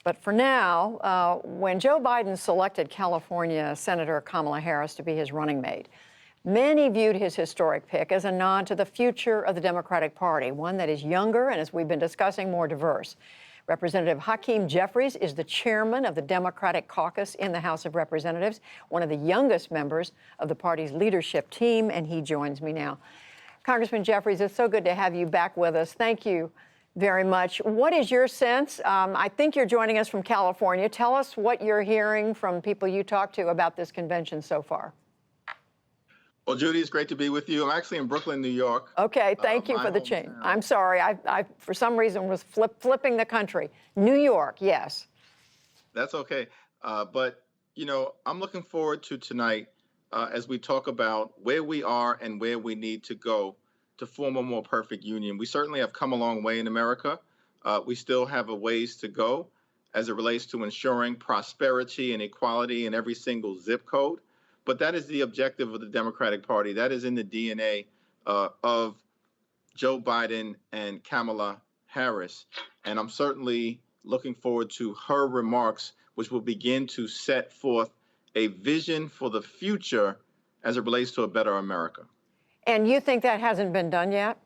But for now, when Joe Biden selected California Senator Kamala Harris to be his running mate, many viewed his historic pick as a nod to the future of the Democratic Party, one that is younger and, as we've been discussing, more diverse. Representative Hakeem Jeffries is the chairman of the Democratic caucus in the House of Representatives, one of the youngest members of the party's leadership team, and he joins me now. Congressman Jeffries, it's so good to have you back with us. Thank you very much. What is your sense? I think you're joining us from California. Tell us what you're hearing from people you talk to about this convention so far. Well, Judy, it's great to be with you. I'm actually in Brooklyn, New York. Okay, thank you my for the change. hometown. I'm sorry, I for some reason was flipping the country. New York, yes. That's okay. But, I'm looking forward to tonight as we talk about where we are and where we need to go to form a more perfect union. We certainly have come a long way in America. We still have a ways to go as it relates to ensuring prosperity and equality in every single zip code. But that is the objective of the Democratic Party. That is in the DNA of Joe Biden and Kamala Harris. And I'm certainly looking forward to her remarks, which will begin to set forth a vision for the future as it relates to a better America. And you think that hasn't been done yet?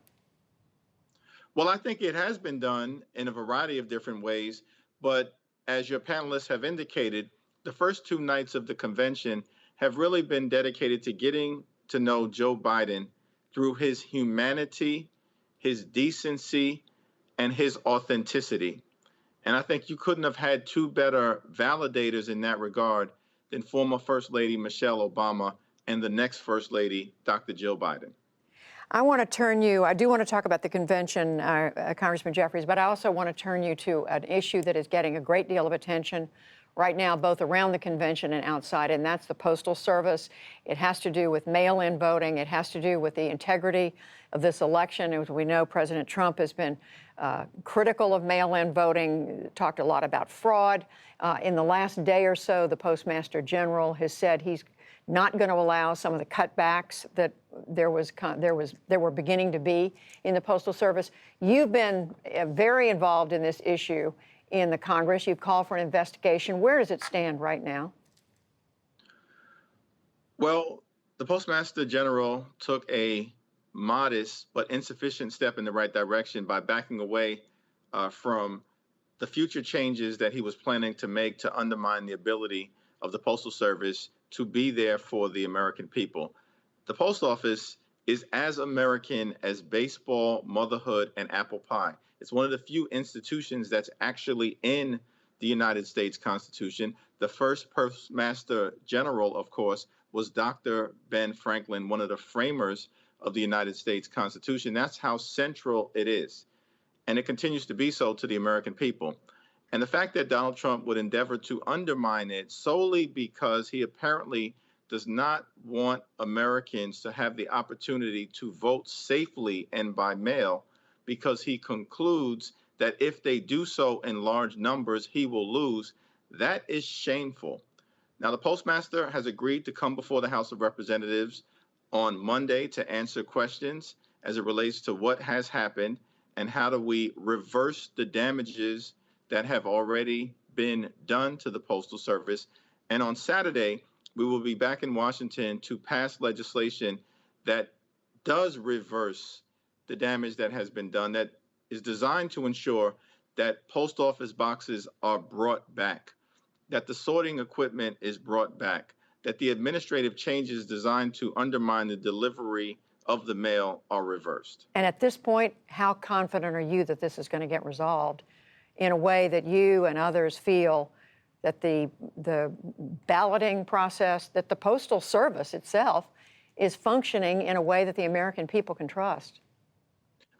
Well, I think it has been done in a variety of different ways. But as your panelists have indicated, the first two nights of the convention have really been dedicated to getting to know Joe Biden through his humanity, his decency, and his authenticity. And I think you couldn't have had two better validators in that regard than former First Lady Michelle Obama and the next First Lady, Dr. Jill Biden. I want to turn you, I do want to talk about the convention, Congressman Jeffries, but I also want to turn you to an issue that is getting a great deal of attention right now, both around the convention and outside, and that's the Postal Service. It has to do with mail-in voting. It has to do with the integrity of this election. As we know, President Trump has been critical of mail-in voting, talked a lot about fraud. In the last day or so, the Postmaster General has said he's not going to allow some of the cutbacks that there were beginning to be in the Postal Service. You've been very involved in this issue in the Congress. You've called for an investigation. Where does it stand right now? Well, the Postmaster General took a modest but insufficient step in the right direction by backing away from the future changes that he was planning to make to undermine the ability of the Postal Service to be there for the American people. The Post Office is as American as baseball, motherhood, and apple pie. It's one of the few institutions that's actually in the United States Constitution. The first Postmaster General, of course, was Dr. Ben Franklin, one of the framers of the United States Constitution. That's how central it is. And it continues to be so to the American people. And the fact that Donald Trump would endeavor to undermine it solely because he apparently does not want Americans to have the opportunity to vote safely and by mail, because he concludes that if they do so in large numbers, he will lose. That is shameful. Now, the Postmaster has agreed to come before the House of Representatives on Monday to answer questions as it relates to what has happened and how do we reverse the damages that have already been done to the Postal Service. And on Saturday, we will be back in Washington to pass legislation that does reverse the damage that has been done, that is designed to ensure that post office boxes are brought back, that the sorting equipment is brought back, that the administrative changes designed to undermine the delivery of the mail are reversed. And at this point, how confident are you that this is going to get resolved in a way that you and others feel that the balloting process, that the Postal Service itself is functioning in a way that the American people can trust?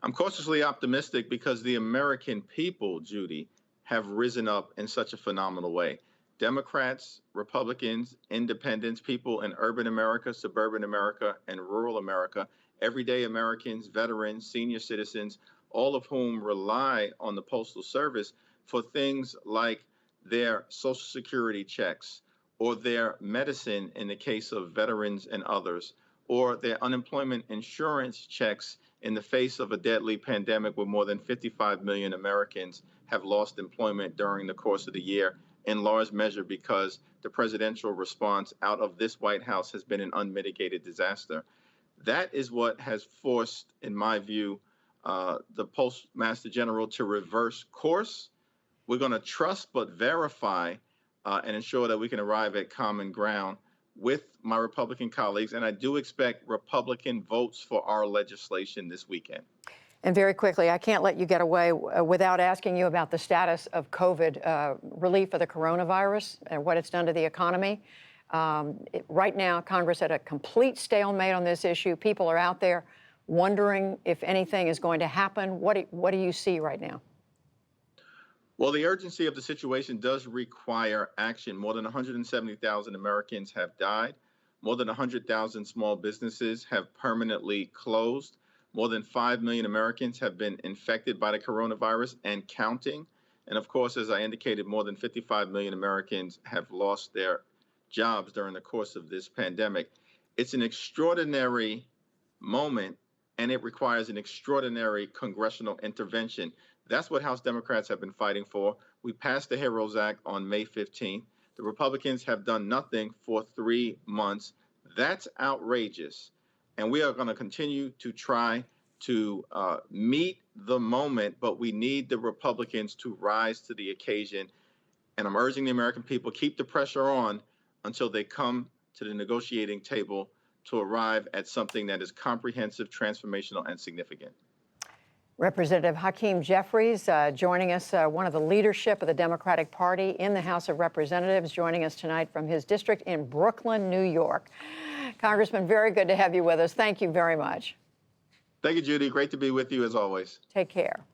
I'm cautiously optimistic because the American people, Judy, have risen up in such a phenomenal way. Democrats, Republicans, independents, people in urban America, suburban America, and rural America, everyday Americans, veterans, senior citizens, all of whom rely on the Postal Service for things like their Social Security checks or their medicine in the case of veterans and others, or their unemployment insurance checks in the face of a deadly pandemic where more than 55 million Americans have lost employment during the course of the year, in large measure because the presidential response out of this White House has been an unmitigated disaster. That is what has forced, in my view, the Postmaster General to reverse course. We're going to trust but verify and ensure that we can arrive at common ground with my Republican colleagues. And I do expect Republican votes for our legislation this weekend. And very quickly, I can't let you get away without asking you about the status of COVID relief for the coronavirus and what it's done to the economy. Right now, Congress at a complete stalemate on this issue. People are out there wondering if anything is going to happen. What do you see right now? Well, the urgency of the situation does require action. More than 170,000 Americans have died. More than 100,000 small businesses have permanently closed. More than 5 million Americans have been infected by the coronavirus and counting. And of course, as I indicated, more than 55 million Americans have lost their jobs during the course of this pandemic. It's an extraordinary moment, and it requires an extraordinary congressional intervention. That's what House Democrats have been fighting for. We passed the HEROES Act on May 15th. The Republicans have done nothing for 3 months. That's outrageous. And we are going to continue to try to meet the moment, but we need the Republicans to rise to the occasion. And I'm urging the American people, keep the pressure on until they come to the negotiating table to arrive at something that is comprehensive, transformational, and significant. Representative Hakeem Jeffries joining us, one of the leadership of the Democratic Party in the House of Representatives, joining us tonight from his district in Brooklyn, New York. Congressman, very good to have you with us. Thank you very much. Thank you, Judy. Great to be with you as always. Take care.